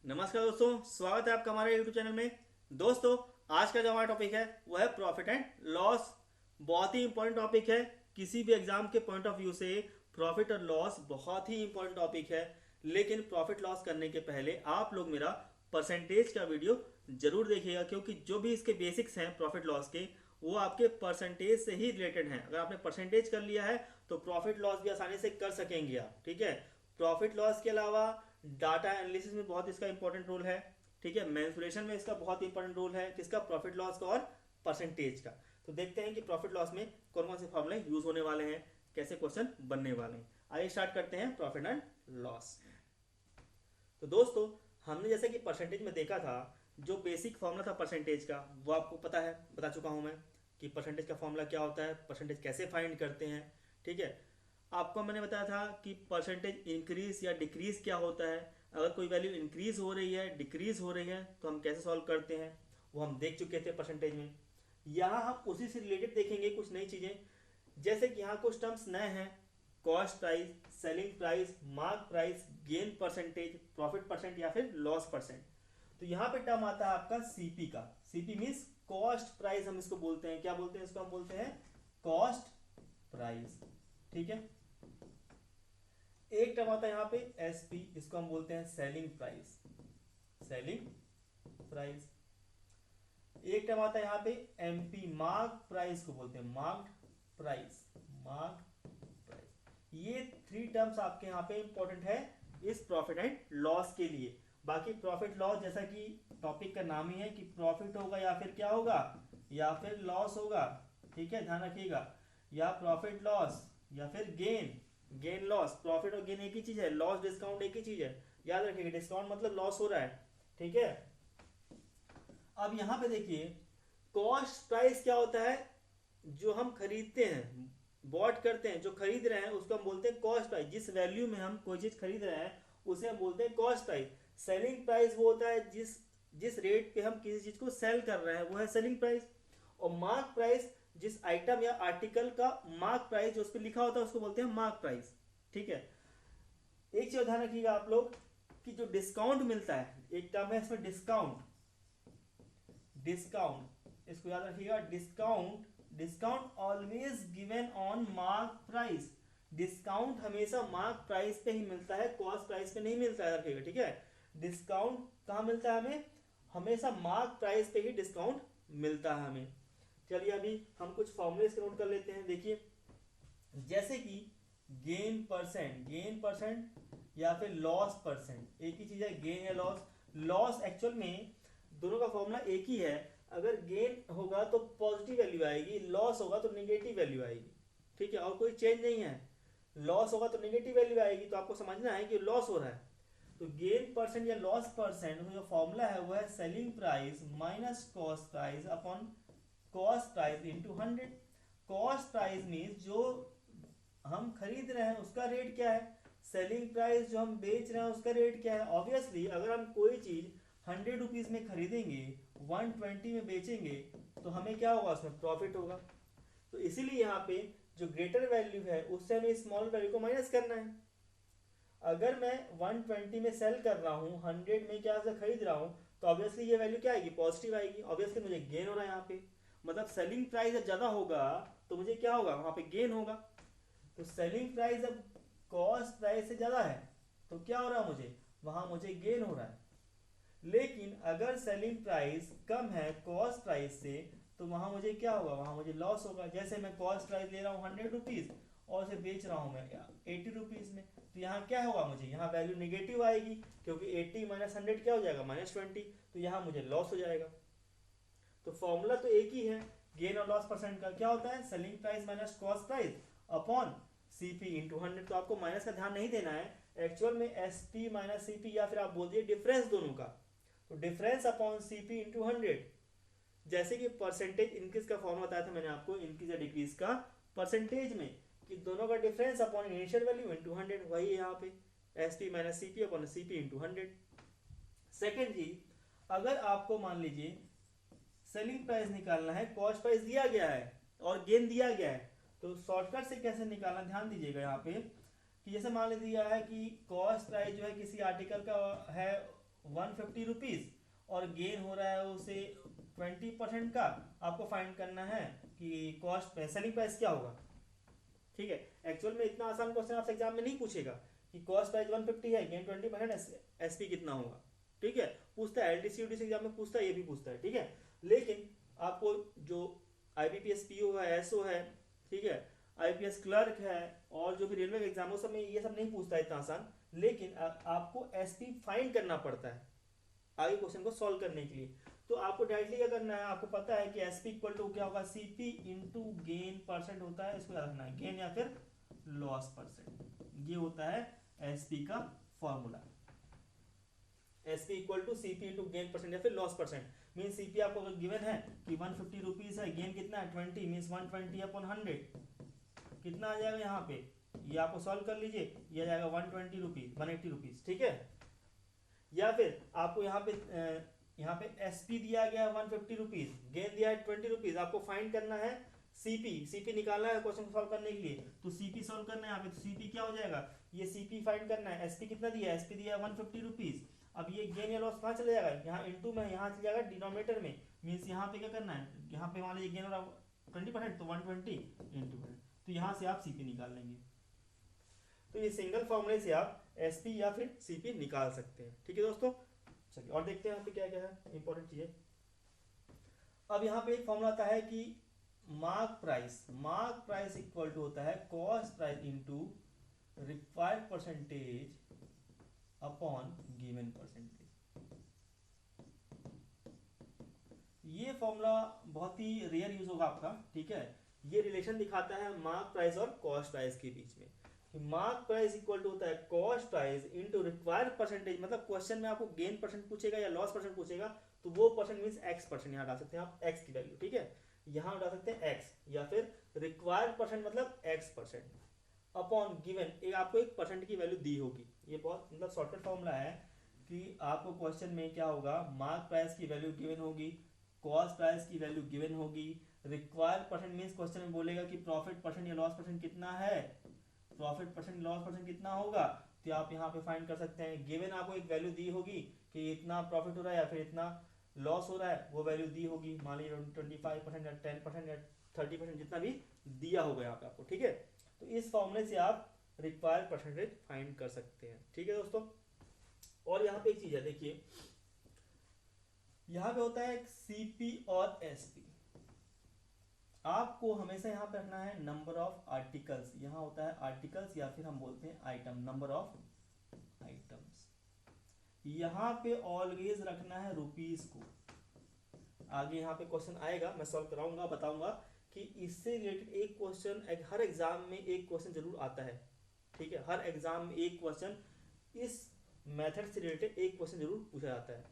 नमस्कार दोस्तों, स्वागत है आपका हमारे YouTube चैनल में। दोस्तों, आज का जो हमारा टॉपिक है वो है प्रॉफिट एंड लॉस। बहुत ही इंपॉर्टेंट टॉपिक है। किसी भी एग्जाम के पॉइंट ऑफ व्यू से प्रॉफिट और लॉस बहुत ही इंपॉर्टेंट टॉपिक है। लेकिन प्रॉफिट लॉस करने के पहले आप लोग मेरा परसेंटेज का वीडियो जरूर देखिएगा, क्योंकि जो भी इसके बेसिक्स हैं प्रॉफिट लॉस के, वो आपके परसेंटेज से ही रिलेटेड हैं। अगर आपने परसेंटेज कर लिया है तो प्रॉफिट लॉस भी आसानी से कर सकेंगे आप। ठीक है। प्रॉफिट लॉस के अलावा डाटा एनालिसिस में बहुत इसका इंपॉर्टेंट रोल है। ठीक है। मैनिपुलेशन में इसका बहुत इंपॉर्टेंट रोल है, किसका, प्रॉफिट लॉस का और परसेंटेज का। तो देखते हैं कि प्रॉफिट लॉस में कौन कौन से फॉर्मूले यूज होने वाले हैं, कैसे क्वेश्चन बनने वाले हैं। आइए स्टार्ट करते हैं प्रॉफिट एंड लॉस। तो दोस्तों, हमने जैसे कि परसेंटेज में देखा था, जो बेसिक फॉर्मूला था परसेंटेज का वो आपको पता है, बता चुका हूं मैं कि परसेंटेज का फॉर्मूला क्या होता है, परसेंटेज कैसे फाइंड करते हैं। ठीक है। आपको मैंने बताया था कि परसेंटेज इंक्रीज या डिक्रीज क्या होता है। अगर कोई वैल्यू इंक्रीज हो रही है, डिक्रीज हो रही है, तो हम कैसे सॉल्व करते हैं, वो हम देख चुके थे परसेंटेज में। यहाँ हम उसी से रिलेटेड देखेंगे कुछ नई चीज़ें। जैसे कि यहाँ कुछ टर्म्स नए हैं: cost price, selling price, mark price, gain percentage, profit percent या फिर लॉस परसेंट। तो यहाँ पे टर्म आता है आपका सीपी का। सीपी मीन्स कॉस्ट प्राइस, हम इसको बोलते हैं। क्या बोलते हैं इसको? हम बोलते हैं कॉस्ट प्राइस। ठीक है। एक टर्म आता है यहाँ पे एसपी, इसको हम बोलते हैं सेलिंग प्राइस। Selling price. एक टर्म आता है यहाँ पे एमपी, मार्क प्राइस को बोलते हैं मार्क प्राइस। Mark price. ये थ्री टर्म्स आपके यहाँ पे इंपॉर्टेंट है इस प्रॉफिट एंड लॉस के लिए। बाकी प्रॉफिट लॉस, जैसा कि टॉपिक का नाम ही है कि प्रॉफिट होगा या फिर क्या होगा, या फिर लॉस होगा। ठीक है, ध्यान रखिएगा। या प्रॉफिट लॉस या फिर गेन। गेन लॉस, प्रॉफिट और गेन एक ही चीज है, लॉस डिस्काउंट एक ही चीज है। याद रखिएगा, डिस्काउंट मतलब लॉस हो रहा है। ठीक है। अब यहां पे देखिए, कॉस्ट प्राइस क्या होता है? जो हम खरीदते हैं, बॉट करते हैं, जो खरीद रहे हैं उसको हम बोलते हैं कॉस्ट प्राइस। जिस वैल्यू में हम कोई चीज खरीद रहे हैं उसे हम बोलते हैं कॉस्ट प्राइस। सेलिंग प्राइस वो होता है जिस जिस रेट पे हम किसी चीज को सेल कर रहे हैं, वो है सेलिंग प्राइस। और मार्क प्राइस, जिस आइटम या आर्टिकल का मार्क प्राइस जो उस पर लिखा होता है उसको बोलते हैं मार्क प्राइस। ठीक है। एक चीज ध्यान रखिएगा आप लोग कि जो डिस्काउंट मिलता है, एक टर्म है इसमें डिस्काउंट। डिस्काउंट, इसको याद रखिएगा। Discount, discount always given on mark price. Discount हमेशा मार्क प्राइस पे ही मिलता है, कॉस्ट प्राइस पे नहीं मिलता है। रखिएगा, ठीक है। डिस्काउंट कहाँ मिलता है हमें? हमेशा मार्क प्राइस पे ही डिस्काउंट मिलता है हमें। चलिए अभी हम कुछ फॉर्मूले नोट कर लेते हैं। देखिए, जैसे कि गेन परसेंट, गेन परसेंट या फिर लॉस परसेंट, एक ही चीज है, गेन या लॉस। लॉस एक्चुअल में दोनों का फॉर्मूला एक ही है। अगर गेन होगा तो पॉजिटिव वैल्यू आएगी, लॉस होगा तो नेगेटिव वैल्यू आएगी। ठीक है, और कोई चेंज नहीं है। लॉस होगा तो नेगेटिव वैल्यू आएगी, तो आपको समझना है कि लॉस हो रहा है। तो गेन परसेंट या लॉस परसेंट जो फॉर्मूला है वो है selling price minus cost price upon cost price into 100। Cost price means जो हम खरीद रहे हैं उसका रेट क्या है, सेलिंग प्राइस जो हम बेच रहे हैं उसका रेट क्या है। ऑब्वियसली अगर हम कोई चीज 100 रुपीज में खरीदेंगे, 120 में बेचेंगे, तो हमें क्या होगा, उसमें प्रॉफिट होगा। तो इसीलिए यहाँ पे जो ग्रेटर वैल्यू है उससे हमें स्मॉल वैल्यू को माइनस करना है। अगर मैं 120 में सेल कर रहा हूँ, 100 में क्या से खरीद रहा हूँ, तो ऑब्वियसली ये वैल्यू क्या आएगी, पॉजिटिव आएगी। ऑब्वियसली मुझे गेन हो रहा है यहाँ पे, मतलब सेलिंग प्राइस जब ज्यादा होगा तो मुझे क्या होगा, वहां पे गेन होगा। तो सेलिंग प्राइस जब कॉस्ट प्राइस से ज्यादा है तो क्या हो रहा है, मुझे वहां मुझे गेन हो रहा है। लेकिन अगर सेलिंग प्राइस कम है कॉस्ट प्राइस से, तो वहां मुझे क्या होगा, वहां मुझे लॉस होगा। जैसे मैं कॉस्ट प्राइस ले रहा हूँ 100 रुपीज और उसे बेच रहा हूँ मैं 80 रुपीज में, तो यहाँ क्या होगा, मुझे यहाँ वैल्यू नेगेटिव आएगी, क्योंकि 80 माइनस 100 क्या हो जाएगा, -20। तो यहाँ मुझे लॉस हो जाएगा। तो फॉर्मूला तो एक ही है गेन और लॉस परसेंट का। क्या होता है, selling price minus cost price upon CP into 100। तो आपको माइनस का ध्यान नहीं देना है, एक्चुअल में एसपी माइनस सीपी, या फिर आप बोल दिए डिफरेंस दोनों का। तो डिफरेंस अपॉन सीपी इंटू 100। जैसे कि परसेंटेज इंक्रीज का फॉर्मूला बताया था मैंने आपको, इंक्रीज या डिक्रीज का परसेंटेज में, कि दोनों का difference upon initial value into 100, वही है यहाँ पे S P minus C P upon C P into 100। Second जी, अगर आपको मान लीजिए सेलिंग प्राइस निकालना है, कॉस्ट प्राइस दिया गया है और गेन दिया गया है, तो शॉर्टकट से कैसे निकालना, ध्यान दीजिएगा यहाँ पे कि जैसे मान लिया है कि कॉस्ट प्राइस जो है किसी आर्टिकल का है 150 रुपीज और गेन हो रहा है उसे 20% का, आपको फाइंड करना है कि कॉस्ट सेलिंग प्राइस क्या होगा। ठीक है, एक्चुअल में इतना आसान क्वेश्चन आपसे एग्जाम में नहीं पूछेगा कि कॉस्ट प्राइस 150 है, गेन 20%, एसपी कितना होगा। ठीक है, पूछता है एलडीसी यूडीसी एग्जाम में पूछता है, ये भी पूछता है। ठीक है, लेकिन आपको जो आईबीपीएस पीओ है, एसओ है, ठीक है, आईपीएस क्लर्क है, और जो भी रेलवे के एग्जाम सब में ये सब नहीं पूछता है इतना आसान, लेकिन आपको एसपी फाइंड करना पड़ता है आगे क्वेश्चन को सॉल्व करने के लिए। तो आपको डायरेक्टली क्या करना है, आपको पता है कि एसपी इक्वल टू क्या होगा, सीपी इंटू गेन परसेंट होता है, इसको याद रखना है, गेन या फिर लॉस परसेंट, ये होता है एसपी का formula. SP equal to CP into gain percent या फिर लॉस परसेंट। मीन सीपी आपको अगर गिवन है कि 150 रुपीज है, गेन कितना है 20, मीन्स 120 अपॉन 100 कितना आ जाएगा यहाँ पे, ये आपको सॉल्व कर लीजिए, ये आ जाएगा 120 रुपीज, 180 रुपीज। ठीक है, या फिर आपको यहाँ पे एसपी दिया गया है 150 रुपीज, गेन दिया है 20 रुपीज, आपको फाइंड करना है सीपी निकालना है क्वेश्चन को सॉल्व करने के लिए। तो सीपी सॉल्व करना है यहाँ पे, तो सीपी क्या हो जाएगा, ये सीपी फाइंड करना है। एसपी कितना दिया है, एसपी दिया है 150 रुपीज। अब ये गेन या लॉस कहाँ चला जाएगा, यहाँ इंटू में, यहाँ चला जाएगा डिनोमिनेटर में, मीन्स यहाँ पे क्या करना है, यहाँ पे मान लीजिए गेन हो रहा 20%, तो 120 इंटू, तो यहाँ से आप सीपी निकाल लेंगे। तो ये सिंगल फॉर्मूले से आप एसपी या फिर सीपी निकाल सकते हैं। ठीक है दोस्तों, चलिए और देखते हैं यहाँ पे क्या क्या है इंपॉर्टेंट चीजें। अब यहाँ पे एक फॉर्मूला आता है कि मार्क प्राइस इक्वल टू होता है cost price into required percentage upon given percentage. ये फॉर्मूला बहुत ही रेयर यूज होगा आपका। ठीक है, ये रिलेशन दिखाता है मार्क प्राइस और कॉस्ट प्राइस के बीच में। मार्क प्राइस इक्वल टू होता है cost price into required percentage, मतलब क्वेश्चन में आपको गेन परसेंट पूछेगा या लॉस परसेंट पूछेगा, तो वो परसेंट मींस एक्स परसेंट यहाँ डाल सकते हैं आप, एक्स की वैल्यू। ठीक है, यहाँ डाल सकते हैं एक्स, या फिर रिक्वायर्ड परसेंट मतलब एक्स परसेंट अपॉन गिवन, एक आपको एक परसेंट की वैल्यू दी होगी। ये बहुत मतलब शॉर्टकट फॉर्मूला है कि आपको क्वेश्चन में क्या होगा, मार्क प्राइस की वैल्यू गिवन होगी, कॉस्ट प्राइस की वैल्यू गिवन होगी, रिक्वायर्ड परसेंट मींस क्वेश्चन में बोलेगा कि प्रॉफिट परसेंट या लॉस परसेंट कितना है, प्रॉफिट परसेंट लॉस परसेंट कितना होगा, तो आप यहाँ पे फाइंड कर सकते हैं। गिवन आपको एक वैल्यू दी होगी कि इतना प्रॉफिट हो रहा है या फिर इतना लॉस हो रहा है, वो वैल्यू दी होगी, मान लीजिए 25% या 10% या 30%, जितना भी दिया होगा यहाँ पे आपको। ठीक है, तो इस फॉर्मूले से आप रिक्वायर्ड परसेंटेज फाइंड कर सकते हैं। ठीक है दोस्तों, और यहाँ पे एक चीज है, देखिए यहाँ पे होता है सीपी और एसपी। आपको हमेशा यहाँ पे रखना है नंबर ऑफ आर्टिकल्स, यहाँ होता है आर्टिकल्स या फिर हम बोलते हैं आइटम, नंबर ऑफ आइटम्स। यहाँ पे ऑलवेज रखना है रुपीस को। आगे यहाँ पे क्वेश्चन आएगा, मैं सॉल्व कराऊंगा, बताऊंगा कि इससे रिलेटेड एक क्वेश्चन हर एग्जाम में एक क्वेश्चन जरूर आता है। ठीक है, हर एग्जाम में एक क्वेश्चन इस मेथड से रिलेटेड एक क्वेश्चन जरूर पूछा जाता है।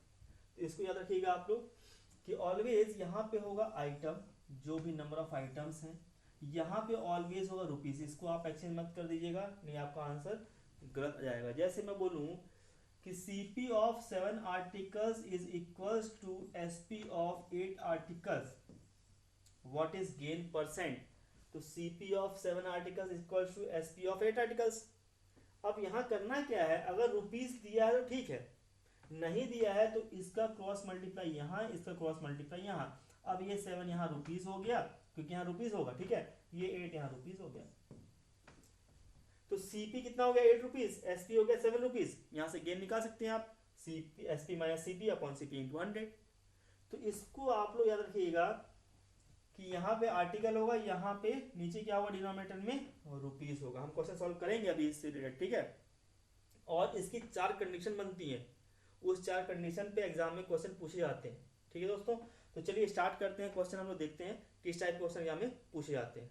तो इसको याद रखिएगा आप लोग कि ऑलवेज यहाँ पे होगा आइटम, जो भी नंबर ऑफ आइटम्स हैं, यहाँ पे ऑलवेज होगा रुपीस। इसको आप एक्सचेंज मत कर दीजिएगा, नहीं आपका आंसर गलत आ जाएगा। जैसे मैं बोलूँ कि CP of 7 articles is equals to SP of 8 articles, what is gain percent? तो CP of 7 articles is equals to SP of 8 articles। अब यहाँ करना क्या है, अगर रुपीस दिया है तो ठीक है, नहीं दिया है तो इसका क्रॉस मल्टीप्लाई यहाँ, इसका क्रॉस मल्टीप्लाई यहाँ। अब ये 7 यहाँ रुपीस हो गया, क्योंकि यहाँ रुपीस होगा। ठीक है, ये 8 यहाँ रुपीस हो गया, तो सीपी कितना हो गया 8 रुपीज, एसपी हो गया 7 रुपीज। यहां से गेन निकाल सकते हैं आप, CP SP minus CP upon CP into 100। तो इसको आप लोग याद रखिएगा कि यहाँ पे आर्टिकल होगा, यहाँ पे नीचे क्या होगा डिनोमिनेटर में रुपीज होगा। हम क्वेश्चन सॉल्व करेंगे अभी इससे रिलेटेड। ठीक है, और इसकी 4 कंडीशन बनती है, उस 4 कंडीशन पे एग्जाम में क्वेश्चन पूछे जाते हैं। ठीक है दोस्तों, तो चलिए स्टार्ट करते हैं क्वेश्चन, हम लोग देखते हैं किस टाइप क्वेश्चन एग्जाम में पूछे जाते हैं।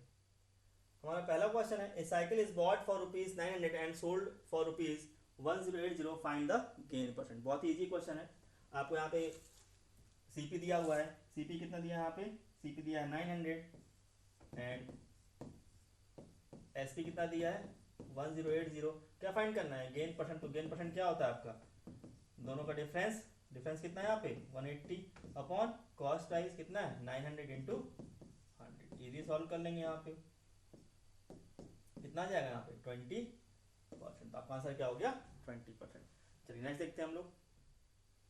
हमारा पहला क्वेश्चन है, a cycle is bought for ₹900 and sold for ₹1080, find the gain percent. बहुत ही इजी क्वेश्चन है। आपको यहाँ पे सीपी दिया हुआ है, सीपी कितना दिया है यहाँ पे, सीपी दिया है 900 एंड एसपी कितना दिया है 1080। क्या फाइंड करना है, गेन परसेंट। तो गेन परसेंट क्या होता है आपका, दोनों का डिफरेंस कितना है यहाँ पे 180 अपॉन कॉस्ट प्राइस कितना है 900 इंटू 100। इजी सॉल्व कर लेंगे यहाँ पे, कितना जाएगा यहाँ पे 20%। तो आपका आंसर क्या हो गया 20%। चलिए नेक्स्ट देखते हैं हम लोग।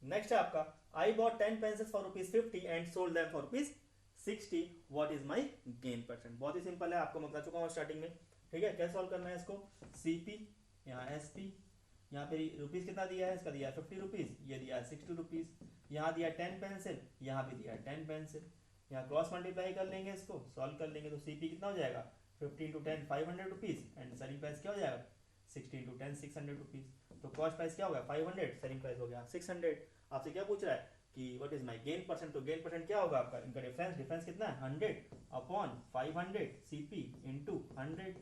नेक्स्ट है आपका I bought 10 pencils for ₹50 and sold them for ₹60, what is my gain percent. बहुत ही सिंपल है, आपको मैं बता चुका हूँ स्टार्टिंग में। ठीक है, कैसे सॉल्व करना है इसको, सीपी यहाँ एसपी, यहाँ पे रुपीज कितना दिया है, इसका दिया है ₹50, ये दिया है ₹60, यहाँ दिया 10 पेंसिल, यहाँ भी दिया है 10 पेंसिल, यहाँ क्रॉस मल्टीप्लाई कर लेंगे, इसको सॉल्व कर लेंगे तो सीपी कितना हो जाएगा 50 × 10 ₹500 एंड सेलिंग प्राइस क्या हो जाएगा 60 × 10 ₹600। तो कॉस्ट प्राइस क्या हो गया 500, सेलिंग प्राइस हो गया 600। आपसे क्या पूछ रहा है कि what is my gain percent, तो गेन परसेंट क्या होगा आपका, इनका डिफरेंस कितना है 100/500 सीपी इंटू 100।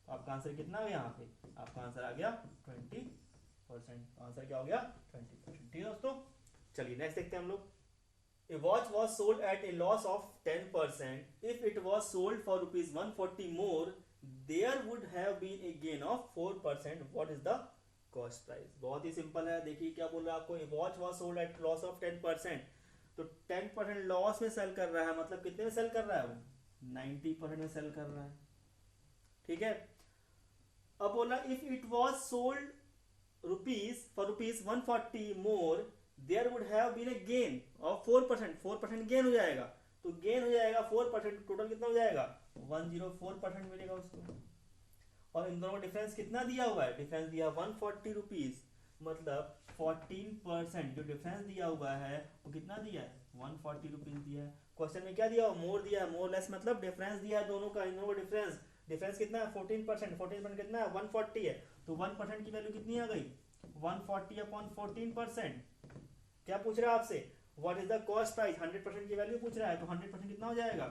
तो आपका आंसर कितना हो गया, यहाँ पे आपका आंसर आ गया 20%। आंसर क्या हो गया 20%। ठीक है दोस्तों, चलिए नेक्स्ट देखते हैं हम लोग। A watch was sold at a loss of 10%. If it was sold for ₹140 more, there would have been a gain of 4%. What is the cost price? बहुत ही सिंपल है, देखिए क्या बोल रहा है आपको, a watch was sold at loss of 10%. तो 10% लॉस में सेल कर रहा है, मतलब कितने में सेल कर रहा है वो 90% में सेल कर रहा है। ठीक है, अब बोला if it was sold ₹140 more, there would have been a gain of 4%। 4% gain हो जाएगा, तो गेन हो जाएगा 4%, टोटल कितना हो जाएगा 104% मिलेगा उसको। और इन दोनों का डिफरेंस कितना दिया हुआ है, डिफरेंस दिया ₹140, मतलब 14%। जो डिफरेंस दिया हुआ है वो कितना दिया है ₹140 दिया है। क्वेश्चन में क्या दिया हुआ, मोर दिया है, मोर लेस मतलब डिफरेंस दिया है दोनों का, इन दोनों का डिफरेंस कितना है 14%। 14% कितना है 140 है, तो 1% की वैल्यू कितनी आ गई 140/14%। क्या पूछ रहा है आपसे, what is the cost price, 100% की वैल्यू पूछ रहा है, तो 100% कितना हो जाएगा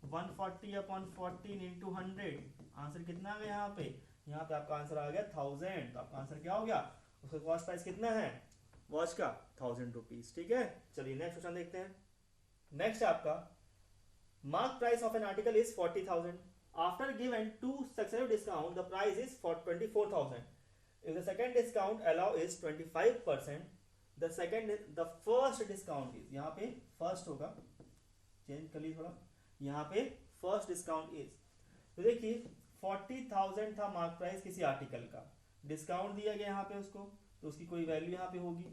140/14 इंटू 100। आंसर कितना आ गया यहाँ पे आपका आंसर आ गया 1000। तो आपका आंसर क्या हो गया, उसका कॉस्ट प्राइस कितना है वॉच का ₹1000। ठीक है, चलिए नेक्स्ट क्वेश्चन देखते हैं। नेक्स्ट आपका mark price of an article is 40,000। After given 2 successive discount, the price is for 24,000. If the second discount allow is 25%, the first discount is, यहाँ पे first होगा, चेंज कर लीजिए थोड़ा, यहाँ पे first discount is, तो देखिए 40,000 था मार्क प्राइस किसी आर्टिकल का, डिस्काउंट दिया गया यहाँ पे उसको, तो उसकी कोई वैल्यू यहाँ पे होगी।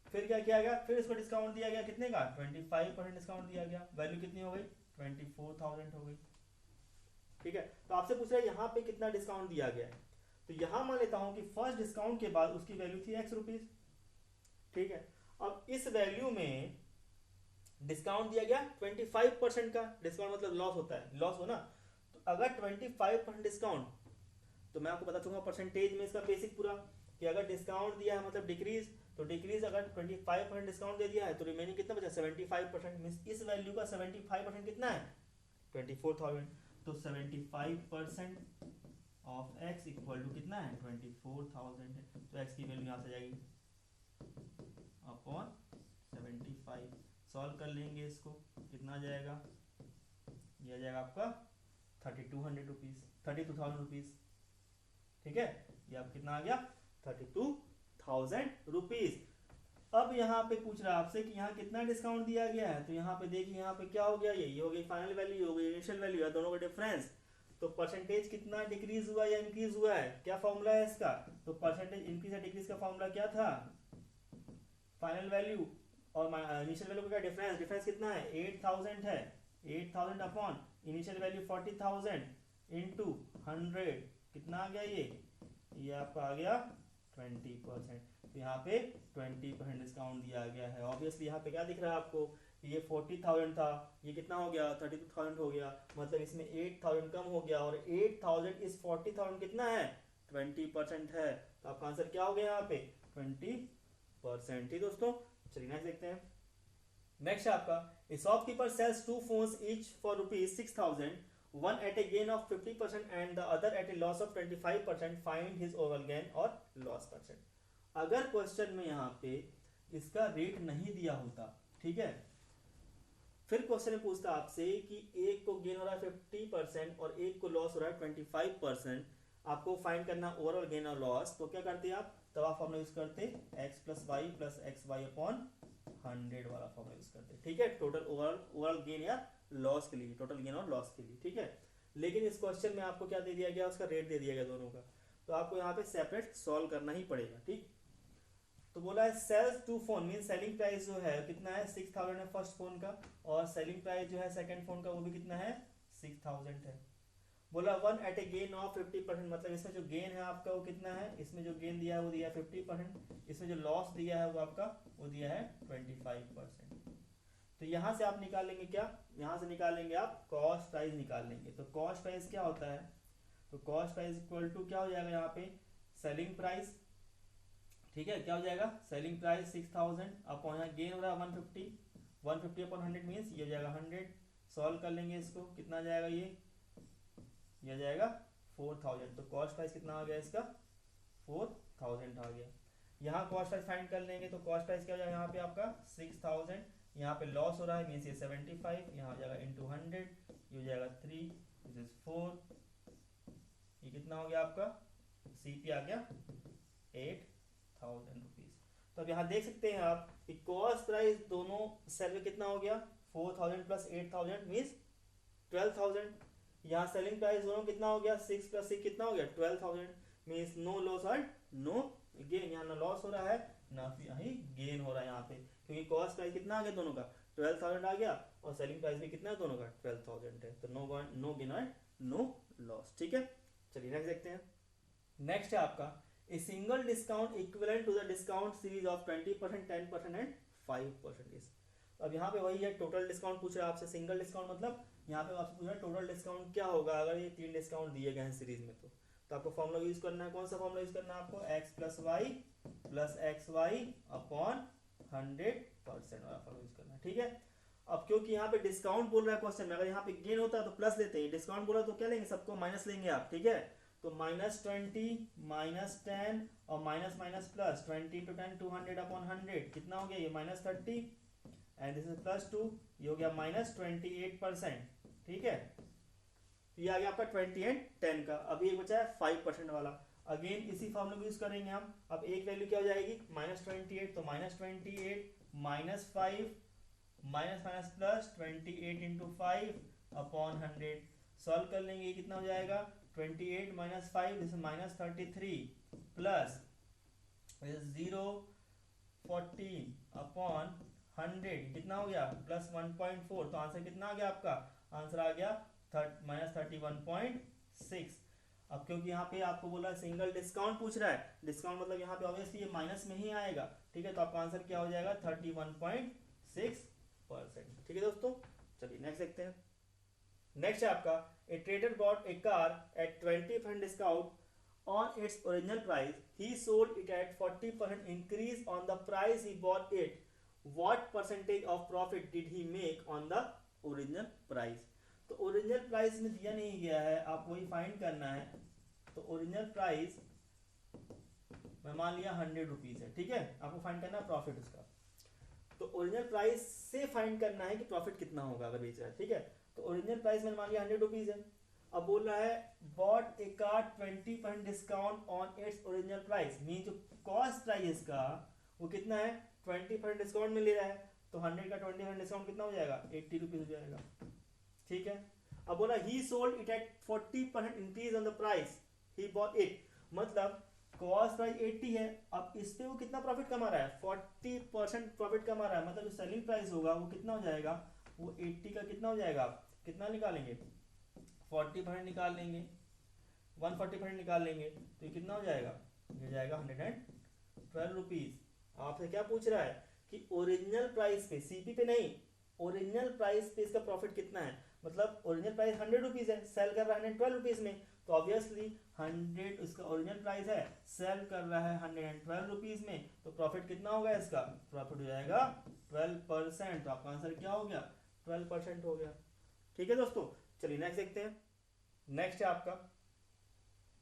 फिर क्या किया गया, फिर इसको डिस्काउंट दिया गया कितने का 25% डिस्काउंट दिया गया, वैल्यू कितनी हो गई 24,000 हो गई। ठीक है, तो आपसे पूछ रहा है यहाँ पे कितना डिस्काउंट दिया गया है, तो यहाँ मान लेता हूँ कि फर्स्ट डिस्काउंट के बाद उसकी वैल्यू थी X रुपीज। ठीक है, अब इस वैल्यू में डिस्काउंट दिया गया 25% का, डिस्काउंट मतलब लॉस होता है, लॉस हो ना, तो अगर 25% डिस्काउंट, तो मैं आपको बता दूंगा परसेंटेज में इसका बेसिक पूरा, कि अगर डिस्काउंट दिया है मतलब डिक्रीज, तो डिक्रीज अगर 25% डिस्काउंट दे दिया है तो रिमेनिंग कितना बचा 75%, मींस इस वैल्यू का 75% कितना है 24,000। तो 75% ऑफ x इक्वल टू कितना है 24,000 है, तो x की वैल्यू यहाँ से जाएगी अपॉन 75। सॉल्व कर लेंगे इसको, कितना आ जाएगा, ये आ जाएगा आपका 32,000 रुपीज। ठीक है, ये आप कितना आ गया 32,000 रुपीज। अब यहाँ पे पूछ रहा है आपसे कि यहाँ कितना डिस्काउंट दिया गया है, तो यहाँ पे देखिए यहाँ पे क्या हो गया, ये हो गई फाइनल वैल्यू, हो गई इनिशियल वैल्यू है, दोनों का डिफरेंस। तो परसेंटेज कितना डिक्रीज हुआ या इंक्रीज हुआ है, क्या फॉर्मूला है इसका, तो परसेंटेज इंक्रीज या डिक्रीज का फॉर्मूला क्या था, फाइनल वैल्यू और इनिशियल वैल्यू का डिफरेंस कितना है 8,000 है, 8,000 अपॉन इनिशियल वैल्यू 40,000 इंटू 100, कितना आ गया ये आपका आ गया 20%। तो यहाँ पे 20% डिस्काउंट दिया गया है। ऑब्वियसली यहाँ पे क्या दिख रहा है आपको, ये 40,000 था, ये कितना हो गया 32,000 हो गया, मतलब इसमें 8,000 कम हो गया, और 8,000 इस 40,000 कितना है 20% है। तो आपका आंसर क्या हो गया यहाँ पे 20%। ठीक दोस्तों, चलिए नेक्स्ट देखते हैं। नेक्स्ट आपका a shopkeeper sells 2 phones each for ₹6,000, one at a gain of 50% and the other at a loss of 25%, find his overall gain और loss percent। अगर क्वेश्चन में यहाँ पे इसका रेट नहीं दिया होता, ठीक है, फिर क्वेश्चन में पूछता आपसे कि एक को गेन हो रहा है 50% और एक को लॉस हो रहा है 25%, आपको फाइंड करना ओवरऑल गेन और लॉस, तो क्या करते आप, तब आप फॉर्मूला यूज करते x + y + xy अपॉन 100 वाला फॉर्मूला यूज करते। ठीक है, टोटल ओवरऑल गेन या लॉस के लिए, टोटल गेन और लॉस के लिए। ठीक है, लेकिन इस क्वेश्चन में आपको क्या दे दिया गया, उसका रेट दे दिया गया दोनों का, तो आपको यहाँ पे सेपरेट सॉल्व करना ही पड़ेगा। ठीक, तो तो बोला है sells two phone mean selling price जो है कितना है 6000 है फर्स्ट फोन का, और सेलिंग प्राइस जो है सेकंड फोन का वो भी कितना है 6000 है। बोला one at a gain of 50%, मतलब इसमें जो गेन है आपका वो कितना है, इसमें जो गेन दिया है वो दिया है 50%, इसमें जो लॉस दिया है वो आपका वो दिया है 25%। तो यहाँ से आप निकालेंगे क्या, यहाँ से निकालेंगे आप कॉस्ट प्राइस निकाल लेंगे। तो कॉस्ट प्राइस क्या होता है, तो कॉस्ट प्राइस इक्वल टू क्या हो जाएगा यहाँ पे सेलिंग प्राइस, ठीक है, क्या हो जाएगा सेलिंग प्राइस 6000 अपॉन यहाँ गेन हो रहा है 150 अपॉन 100 मीन्स ये हो जाएगा 100। सॉल्व कर लेंगे इसको, कितना आ जाएगा ये आ जाएगा 4000। तो कॉस्ट प्राइस कितना आ गया इसका 4000 आ गया। यहाँ कॉस्ट प्राइस फाइंड कर लेंगे, तो कॉस्ट प्राइस क्या हो जाएगा यहाँ पे आपका 6000, यहाँ पे लॉस हो रहा है मीन्स ये 75, यहाँ हो जाएगा इंटू 100, ये हो जाएगा 3, दिस इज 4, ये कितना हो गया आपका सीपी आ गया 8000 रुपीज। तो अब यहाँ देख सकते हैं आप कि कॉस्ट प्राइस दोनों सेल में कितना हो गया 4000 प्लस 8000 मीन्स 12000। यहाँ सेलिंग प्राइस दोनों कितना हो गया 6 प्लस 6 कितना हो गया 12000 मीन्स नो लॉस और नो गेन। यहाँ ना लॉस हो रहा है ना ही गेन हो रहा है यहाँ पे, क्योंकि कॉस्ट प्राइस कितना आ गया दोनों का 12000 आ गया और सेलिंग प्राइस भी कितना है दोनों का 12000 है। तो नो गेन और नो लॉस। ठीक है, चलिए नेक्स्ट देखते हैं। नेक्स्ट है आपका a single discount equivalent to the discount series of 20%, 10% and 5%। अब यहाँ पे वही है टोटल डिस्काउंट पूछ रहा है आपसे। सिंगल डिस्काउंट मतलब यहाँ पे आपसे पूछ रहा है टोटल डिस्काउंट क्या होगा अगर ये 3 डिस्काउंट दिए गए हैं सीरीज में। तो आपको फॉर्मूला यूज करना है, कौन सा फॉर्मूला यूज करना है आपको x plus Y plus X Y upon 100% वाला फॉर्मूला यूज करना है। ठीक है, अब क्योंकि यहाँ पे डिस्काउंट बोल रहा है क्वेश्चन में, अगर यहाँ पे गेन होता है तो प्लस लेते हैं, डिस्काउंट बोला तो क्या लेंगे सबको माइनस लेंगे आप। ठीक है, तो -20 -10 और minus minus plus 20 into 10 200 upon 100 कितना हो गया ये -30 एंड दिस इज +2, ये हो गया -28%। ठीक है, तो ये आ गया आपका 20 एंड 10 का। अभी एक बचा है 5% वाला, अगेन इसी फॉर्मूला को यूज करेंगे हम। अब एक वैल्यू क्या हो जाएगी -28, तो -28 -5 minus minus plus 28 into 5 upon 100। Solve कर लेंगे, ये कितना हो जाएगा 28 माइनस 5 दिस -33 प्लस 014 अपॉन 100 कितना हो गया +1.4। तो आंसर कितना आ गया आपका, आंसर आ गया -31.6। अब क्योंकि यहाँ पे आपको बोला सिंगल डिस्काउंट पूछ रहा है, डिस्काउंट मतलब यहाँ पे ऑब्वियसली ये माइनस में ही आएगा। ठीक है, तो आपका आंसर क्या हो जाएगा 31.6%। ठीक है दोस्तों, चलिए नेक्स्ट देखते हैं। नेक्स्ट है आपका ए trader bot A car eight 20% discount on its original price, he sold it at 40% increase on the price he bought it, what percentage of profit did he make on the original price. तो original price में दिया नहीं गया है, आपको वही find करना है। तो ओरिजिनल प्राइस मैं मान लिया 100 रुपीज है। ठीक है, आपको फाइंड करना है प्रॉफिट उसका। तो ओरिजिनल प्राइस से फाइंड करना है कि प्रॉफिट कितना होगा अगर बेच रहा है। ठीक है, तो ओरिजिनल प्राइस मैंने मान लिया 100 रुपीज है। अब बोल रहा है bot A car 20% discount on its original price, mean जो कॉस्ट प्राइस का वो कितना है 20% डिस्काउंट में ले रहा है। तो 100 का 20% डिस्काउंट कितना हो जाएगा 80 रुपीज हो जाएगा। ठीक है, अब बोला ही sold it at 40% increase on the price he bought it, मतलब कॉस्ट प्राइस 80 है, अब इस पे वो कितना प्रॉफिट कमा रहा है 40% प्रॉफिट कमा रहा है, मतलब जो सेलिंग प्राइस होगा वो कितना हो जाएगा वो 80 का कितना हो जाएगा, आप कितना निकालेंगे 40% निकाल लेंगे, 140% निकाल लेंगे, तो ये कितना हो जाएगा ये जाएगा 112 रुपीज। आपसे क्या पूछ रहा है कि ओरिजिनल प्राइस पे सीपी पे नहीं, ओरिजिनल प्राइस पे इसका प्रॉफिट कितना है, मतलब ओरिजिनल प्राइस 100 रुपीज है, सेल कर रहा है 112 रुपीज में, तो ऑब्वियसली 100 उसका ओरिजिनल प्राइस है, सेल कर रहा है 112 रुपीज में, तो प्रॉफिट कितना होगा इसका, प्रॉफिट हो जाएगा 12%। तो आपका आंसर क्या हो गया 12% हो गया। ठीक है दोस्तों, चलिए नेक्स्ट देखते हैं। नेक्स्ट है आपका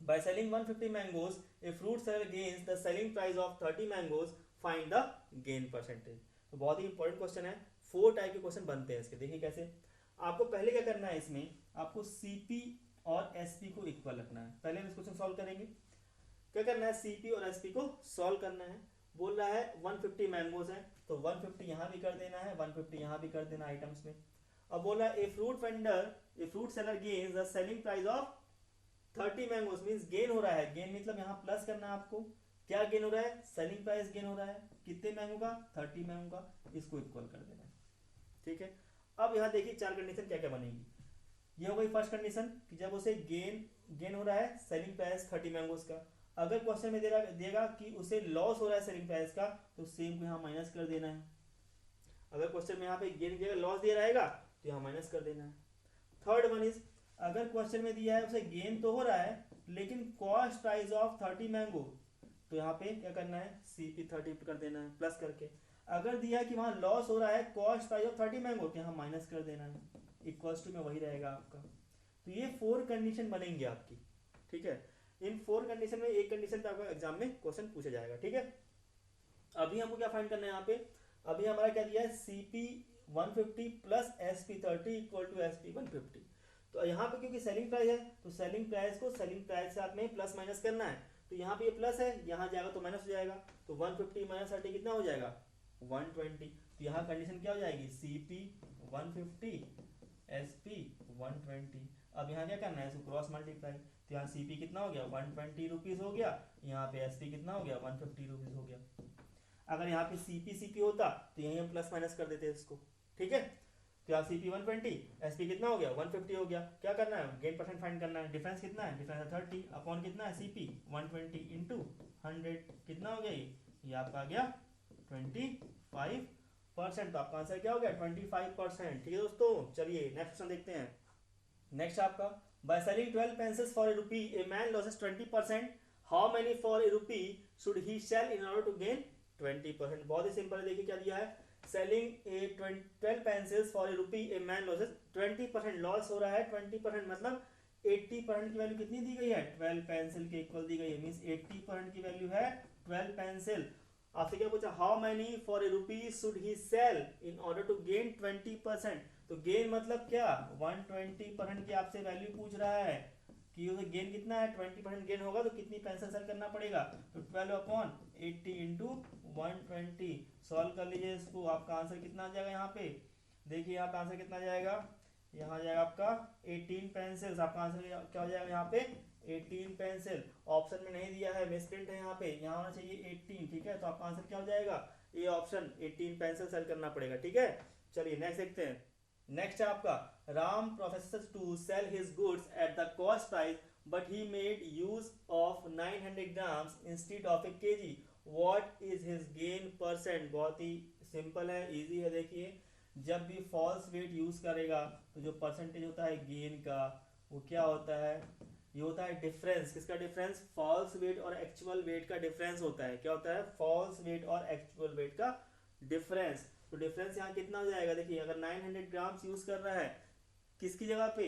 by selling 150 mangoes a fruit seller gains the selling price of 30 mangoes, find the gain percentage. तो बहुत ही इंपॉर्टेंट क्वेश्चन है, 4 टाइप के क्वेश्चन बनते हैं इसके। देखिए कैसे, आपको पहले क्या करना है, इसमें आपको सीपी और एसपी को इक्वल रखना है। पहले हम इस क्वेश्चन सॉल्व करेंगे। क्या करना है, सीपी और एसपी को सॉल्व करना है। बोल रहा है 150 मैंगोज है, तो 150 यहाँ भी कर देना है, 150 यहाँ भी कर देना आइटम्स में। अब बोला a fruit vendor a fruit seller gains the selling price of 30 mangoes, means gain हो रहा है, गेन मतलब यहाँ प्लस करना है आपको, क्या गेन हो रहा है, सेलिंग प्राइस गेन हो रहा है, कितने मैंगो का, 30 मैंगो का, इसको इक्वल कर देना है। ठीक है, अब यहाँ देखिए चार कंडीशन क्या क्या बनेगी। ये हो गई फर्स्ट कंडीशन कि जब उसे गेन हो रहा है सेलिंग प्राइस 30 मैंगोज का। अगर क्वेश्चन में देगा कि उसे लॉस हो रहा है सेलिंग प्राइस का, तो सेम को यहाँ माइनस कर देना है। अगर क्वेश्चन में यहाँ पे गेन की जगह लॉस दिया रहेगा तो यहाँ माइनस कर देना है। थर्ड वन इज, अगर क्वेश्चन में दिया है उसे गेन तो हो रहा है लेकिन कॉस्ट प्राइस ऑफ 30 मैंगो, तो यहाँ पे क्या करना है, CP30 कर देना है प्लस करके। अगर दिया है कि वहां लॉस हो रहा है कॉस्ट प्राइस ऑफ 30 मैंगो, तो यहाँ माइनस कर देना है, इक्वल्स टू में वही रहेगा आपका। तो ये 4 कंडीशन बनेंगी आपकी। ठीक है, इन 4 कंडीशन में एक कंडीशन पे आपका एग्जाम में क्वेश्चन पूछा जाएगा। ठीक है, अभी हमको क्या फाइंड करना है यहाँ पे, अभी हमारा क्या दिया है, CP150 plus SP30 equal to SP150। तो यहाँ पे क्योंकि सेलिंग प्राइस है तो सेलिंग प्राइस को सेलिंग प्राइस से आपने प्लस माइनस करना है। तो यहाँ पे ये प्लस है, यहाँ जाएगा तो माइनस हो जाएगा, तो 150 माइनस 30 कितना हो जाएगा, 120। तो यहाँ कंडीशन क्या हो जाएगी, CP150 SP120। अब यहाँ क्या करना है, इसको क्रॉस मल्टीप्लाई, तो यहाँ CP कितना हो गया, 120 रुपीज हो गया, यहाँ पे SP कितना हो गया, 150 रुपीज हो गया। अगर यहाँ पे CP होता तो यहीं हम प्लस माइनस कर देते इसको। ठीक है, तो यहाँ CP120, SP कितना हो गया, 150 हो गया। क्या करना है, गेन परसेंट फाइंड करना है। डिफरेंस कितना है, डिफरेंस है 30 अपॉन कितना है, CP120 इंटू 100 कितना हो गया, ये आपका आ गया 25%। तो आपका आंसर क्या हो गया, 25%। ठीक है दोस्तों, चलिए नेक्स्ट क्वेश्चन देखते हैं। नेक्स्ट आपका, by selling 12 pencils for ₹1 a man loses 20%, how many for ₹1 should he sell in order to gain 20%। बहुत ही सिंपल है, देखिए क्या दिया है, selling a 12 pencils for ₹1 a man loses 20%, loss हो रहा है 20%, मतलब 80% की वैल्यू कितनी दी गई है, 12 पेंसिल के इक्वल दी गई है, मींस 80% की वैल्यू है 12 पेंसिल। आपसे क्या पूछा, how many for ₹1 should he sell in order to gain 20%। तो गेन मतलब क्या, 120% की आपसे वैल्यू पूछ रहा है कि उसे गेन कितना है, 20% गेन होगा तो कितनी पेंसिल सेल करना पड़ेगा। तो 12 अपॉन 80 इंटू 120, सॉल्व कर लीजिए इसको, आपका आंसर कितना आ जाएगा। यहाँ पे देखिए, यहाँ पे आंसर कितना जाएगा, यहाँ जाएगा आपका 18 पेंसिल्स। आपका आंसर क्या हो जाएगा यहाँ पे, 18 पेंसिल। ऑप्शन में नहीं दिया है, मिसप्रिंट है यहाँ पे, यहाँ होना चाहिए 18। ठीक है, तो आपका आंसर क्या हो जाएगा, ये ऑप्शन 18 पेंसिल सेल करना पड़ेगा। ठीक है, चलिए नेक्स्ट देखते हैं। नेक्स्ट है आपका, Ram professes to sell his goods at the cost price but he made use of 900 grams instead of a KG, what is his gain percent. बहुत ही सिंपल है, इजी है। देखिए, जब भी फॉल्स वेट यूज करेगा तो जो परसेंटेज होता है गेन का, वो क्या होता है, ये होता है डिफरेंस। किसका डिफरेंस, फॉल्स वेट और एक्चुअल वेट का डिफरेंस होता है। क्या होता है, फॉल्स वेट और एक्चुअल वेट का डिफरेंस। तो डिफरेंस यहाँ कितना हो जाएगा, देखिए अगर 900 ग्राम्स यूज कर रहा है, किसकी जगह पे,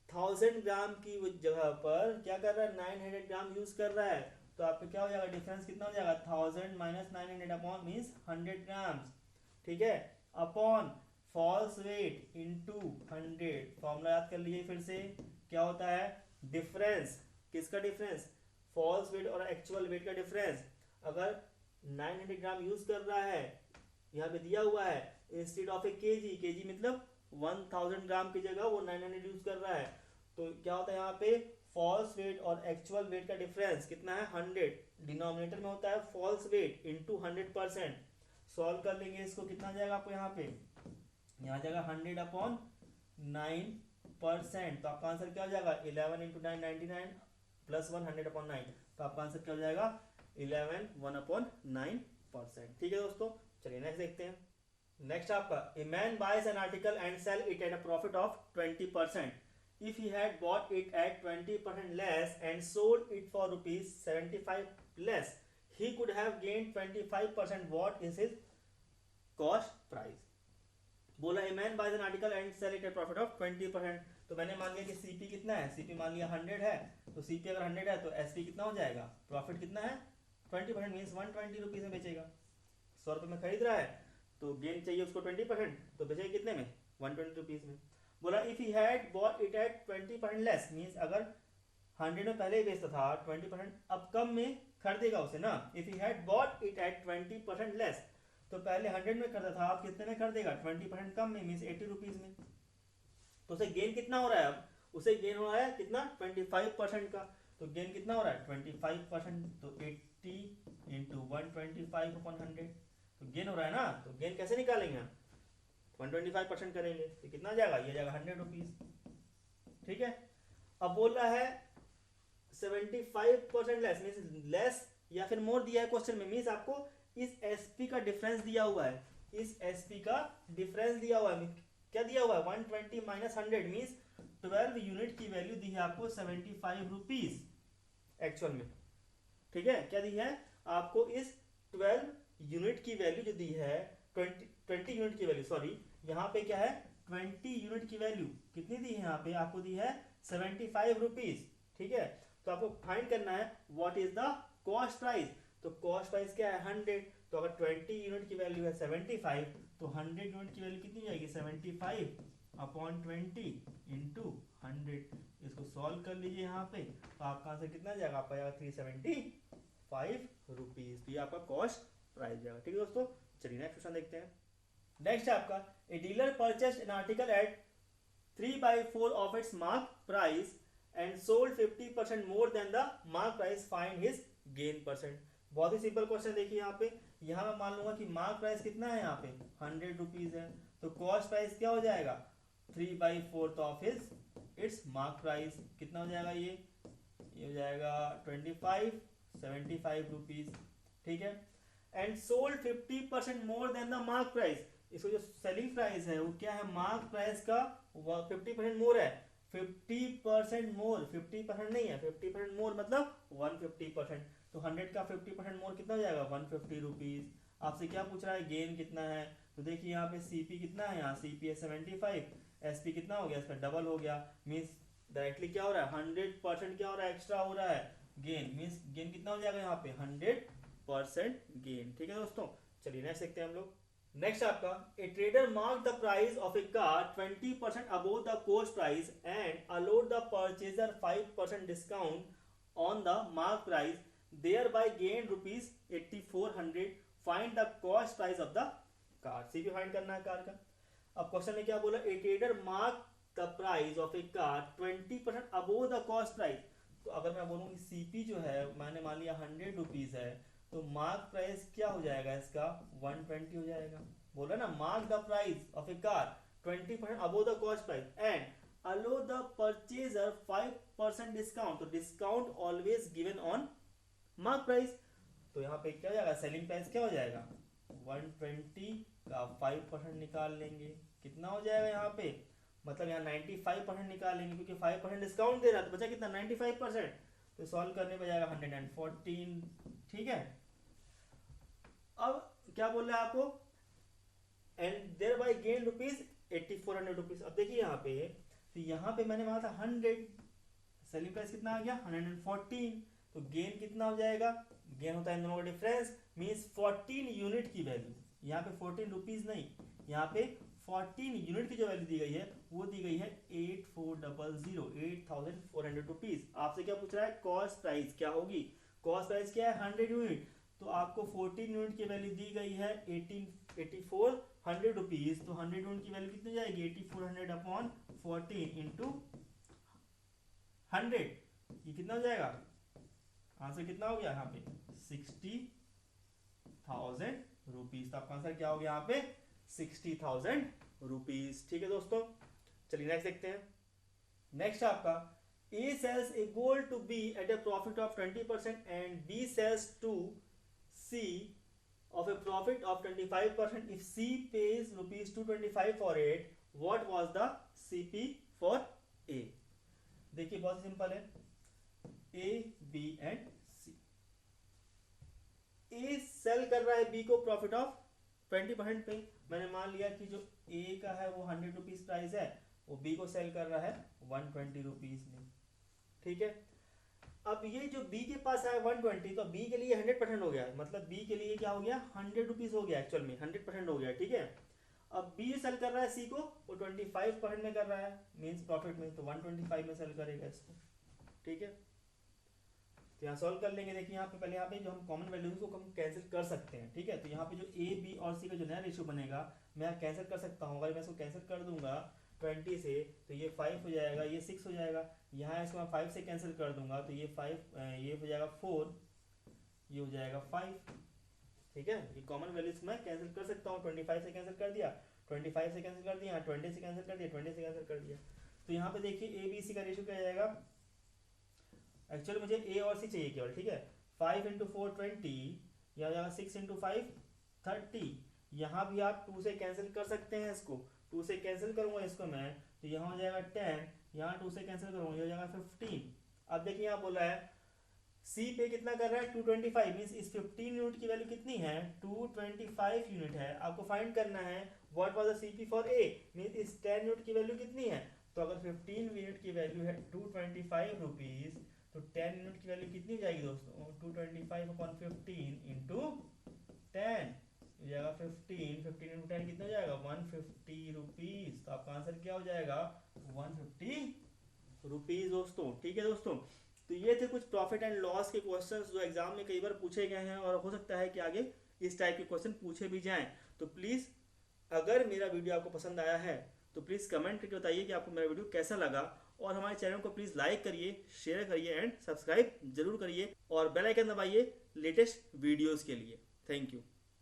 1000 ग्राम की जगह पर क्या कर रहा है, 900 ग्राम यूज कर रहा है, तो आपको क्या हो जाएगा, डिफरेंस कितना हो जाएगा, 1000 माइनस 900 अपॉन मीन्स 100 ग्राम्स। ठीक है, upon false weight into 100, formula याद कर लीजिए फिर से, क्या होता है, डिफरेंस। किसका डिफरेंस, फॉल्स वेट और एक्चुअल वेट का डिफरेंस। अगर 900 ग्राम यूज कर रहा है, यहाँ पे दिया हुआ है instead of a KG, KG मतलब 1000 ग्राम की जगह वो 900 यूज कर रहा है, तो क्या होता है यहाँ पे, फॉल्स वेट और एक्चुअल वेट का डिफरेंस कितना है, 100। डिनोमिनेटर में होता है फॉल्स वेट इंटू 100%। सॉल्व कर लेंगे इसको, कितना जाएगा आपको यहाँ पे, यहाँ जाएगा 100 अपॉन 9%। तो आपका आंसर क्या हो जाएगा, 11 इंटू 9 99 प्लस 100 अपॉन 9। तो आपका आंसर क्या हो जाएगा, 11 1 अपॉन 9%। ठीक है दोस्तों, चलिए नेक्स्ट देखते हैं। नेक्स्ट आपका, a man buys an article and sell it at a profit of 20%. If he had bought it at 20% less and sold it for ₹75 less, he could have gained 25%. What is his cost price? बोला a man buys an article and sell it at profit of 20%। तो मैंने मान लिया कि CP कितना है, CP मान लिया 100 है, तो CP अगर 100 है तो SP कितना हो जाएगा, प्रॉफिट कितना है 20%, मीन्स 120 रुपीज में बेचेगा। 100 रुपये में खरीद रहा है तो गेन चाहिए उसको 20%, तो बेचेगा कितने में, 120 रुपीज में। बोला if he had bought it at 20% less, means अगर 100 में पहले ही बेचता था, 20% अब कम में खरीदेगा उसे ना। If he had bought it at 20% less, तो पहले 100 में खरीदा था, अब कितने में खरीदेगा, 20% कम में, मीन्स 80 रुपीज में। तो उसे गेन कितना हो रहा है, अब उसे गेन हो रहा है कितना, 25% का। तो गेन कितना हो रहा है 25%, तो 80 इंटू 125/100, तो गेन हो रहा है ना। तो गेन कैसे निकालेंगे हम, 125% करेंगे तो कितना आ जाएगा, ये जाएगा 100 रुपीज। ठीक है, अब बोल रहा है 75% लेस, मीन्स लेस या फिर मोर दिया है क्वेश्चन में, मीन्स आपको इस एसपी का डिफरेंस दिया हुआ है, इस एसपी का डिफरेंस दिया हुआ है, क्या दिया हुआ है 120 माइनस 100, मीन्स 12 यूनिट की वैल्यू दी है आपको 75 रुपीज एक्चुअल में। ठीक है, क्या दी है आपको, इस 12 यूनिट की वैल्यू जो दी है 20 यूनिट की वैल्यू, सॉरी यहाँ पे क्या है 20 यूनिट की वैल्यू कितनी दी है, यहाँ पे आपको दी है 75 रुपीज। ठीक है, तो आपको फाइंड करना है what is the cost price, तो कॉस्ट प्राइस क्या है 100, तो अगर 20 यूनिट की वैल्यू है 75, तो 100 यूनिट की वैल्यू कितनी जाएगी 75/20 इंटू 100, इसको सॉल्व कर लीजिए यहाँ पे, तो आपका आंसर कितना जाएगा, आपका जाएगा 375 रुपीज, तो ये आपका कॉस्ट प्राइस जाएगा। ठीक है दोस्तों, चलिए नेक्स्ट क्वेश्चन देखते हैं। नेक्स्ट है आपका, a dealer purchased an article at 3/4 of its mark price and sold 50% more than the mark price, find his gain percent. बहुत ही सिंपल क्वेश्चन देखिए यहाँ पे, यहाँ मैं मान लूंगा कि मार्क प्राइस कितना है, यहाँ पे 100 रुपीज है, तो कॉस्ट प्राइस क्या हो जाएगा 3/4 of his it's mark price, कितना हो जाएगा ये हो जाएगा 75 रुपीज। ठीक है, and sold 50% more than the mark price, इसको जो सेलिंग प्राइस है वो क्या है, मार्क प्राइस का 50% मोर है, 50% मोर, 50% नहीं है, 50% मोर मतलब 150%, तो 100 का 50% मोर कितना हो जाएगा 150 रुपीज। आपसे क्या पूछ रहा है, गेन कितना है, तो देखिए यहाँ पे सीपी कितना है, यहाँ सीपी है 75, एसपी कितना हो गया, इसका डबल हो गया, मीन्स डायरेक्टली क्या हो रहा है 100% क्या हो रहा है, एक्स्ट्रा हो रहा है गेन, मीन्स गेन कितना हो जाएगा यहाँ पे 100% गेन। ठीक है दोस्तों, चलिए नेक्स्ट देखते हैं हम लोग। नेक्स्ट आपका, ए trader mark the price of a car 20% above the coast price and allowed the purchaser 5% discount on the mark price, thereby gain rupees 8400, find the cost price of the car। CP find करना है car का। अब question में क्या बोला, ए trader mark the price of a car 20% above the cost price, तो अगर मैं बोलूँ कि सीपी जो है मैंने मान लिया 100 रुपीज है, तो मार्क प्राइस क्या हो जाएगा इसका 120 हो जाएगा। बोल रहा ना, mark the price of a car 20% above the cost price and allow the purchaser 5% discount, तो discount always given on mark price, तो यहाँ पे क्या हो जाएगा, सेलिंग प्राइस क्या हो जाएगा 120 का 5% निकाल लेंगे, कितना हो जाएगा यहाँ पे, मतलब यहाँ 95% निकालेंगे क्योंकि 5% डिस्काउंट दे रहा है, तो बचा कितना 95%, तो सॉल्व करने पे जाएगा 114। ठीक है, अब क्या बोल रहा है आपको, and there by gain rupees 8400 rupees. अब देखिए यहाँ पे, तो यहाँ पे मैंने माना था 100, सेलिंग प्राइस कितना आ गया 114, तो गेन कितना हो जाएगा, गेन होता है इन दोनों का डिफरेंस, मींस 14 यूनिट की वैल्यू, यहाँ पे 14 रुपीज नहीं, यहाँ पे 14 यूनिट की जो वैल्यू दी गई है वो दी गई है 8400 रुपीज। आपसे क्या पूछ रहा है, कॉस्ट प्राइस क्या होगी, कॉस्ट प्राइस क्या है 100 यूनिट, तो आपको 14 यूनिट की वैल्यू दी गई है 8400 रुपीज, तो 100 यूनिट की वैल्यू कितनी जाएगी 8400 अपॉन 14 इंटू 100, ये कितना हो जाएगा, आंसर कितना हो गया यहाँ पे 60,000 रुपीज, तो आपका आंसर क्या हो गया यहाँ पे 60,000 रुपीज। ठीक है दोस्तों, चलिए नेक्स्ट देखते हैं। नेक्स्ट आपका, A sells a gold to B at a profit of 20% and B sells to C of a profit of 25%. If C pays rupees 225 for it, what was the CP for A? देखिए बहुत simple है, A, B and C। A sell कर रहा है B को profit of 20% पे, मैंने मान लिया कि जो A का है वो 100 रुपीज प्राइस है, वो B को सेल कर रहा है 120 रुपीज में। ठीक है, अब ये जो B के पास है 120, तो B के लिए 100% हो गया, मतलब B के लिए क्या हो गया 100 रुपीज हो गया, एक्चुअल में 100% हो गया। ठीक है, अब B सेल कर रहा है C को, वो 25% में कर रहा है, मींस प्रॉफिट में, तो 125 में सेल करेगा इसको। ठीक है, तो यहाँ सॉल्व कर लेंगे। देखिए यहाँ पे पहले यहाँ पे जो हम कॉमन वैल्यूज को हम कैंसिल कर सकते हैं। ठीक है, तो यहाँ पे जो A, B और C का जो नया रेशियो बनेगा मैं यहाँ कैंसिल कर सकता हूँ, अगर मैं इसको कैंसिल कर दूंगा 20 से, तो ये 5 हो जाएगा, ये 6 हो जाएगा। यहाँ इसको मैं 5 से कैंसिल कर दूंगा तो ये 5 ये हो जाएगा 4, ये हो जाएगा 5। ठीक है, ये कॉमन वैल्यूज मैं कैंसिल कर सकता हूँ। 25 से कैंसिल कर दिया, 25 से कैंसिल कर दिया, 20 से कैंसिल कर दिया, 20 से कैंसिल कर दिया। तो यहाँ पे देखिए ए बी सी का रेशियो क्या जाएगा, एक्चुअली मुझे ए और सी चाहिए केवल। ठीक है, 5 इंटू 4 20, यहाँ जाएगा 6 इंटू 5 30। यहाँ भी आप 2 से कैंसिल कर सकते हैं, इसको 2 से कैंसिल करूंगा इसको मैं, तो यहाँ हो जाएगा 10, यहाँ 2 से कैंसिल करूंगा, ये हो जाएगा 15। अब देखिए यहाँ बोला है सी पे कितना कर रहा है 225, मीन्स इस 15 यूनिट की वैल्यू कितनी है 225 यूनिट है। आपको फाइंड करना है what was the CP for a, means इस 10 यूनिट की वैल्यू कितनी है। तो अगर 15 यूनिट की वैल्यू है 225 रुपीज, तो 10 यूनिट की वैल्यू कितनी जाएगी दोस्तों, 225 अपॉन 15 इंटू 10 हो जाएगा 15 इंटू 10 कितना हो जाएगा 150 रुपीज। तो आपका आंसर क्या हो जाएगा 150 रुपीज दोस्तों। ठीक है दोस्तों, तो ये थे कुछ प्रॉफिट एंड लॉस के क्वेश्चंस जो एग्जाम में कई बार पूछे गए हैं, और हो सकता है कि आगे इस टाइप के क्वेश्चन पूछे भी जाएं। तो प्लीज़ अगर मेरा वीडियो आपको पसंद आया है तो प्लीज़ कमेंट करके बताइए कि आपको मेरा वीडियो कैसा लगा, और हमारे चैनल को प्लीज़ लाइक करिए, शेयर करिए एंड सब्सक्राइब जरूर करिए, और बेल आइकन दबाइए लेटेस्ट वीडियोज़ के लिए। Thank you.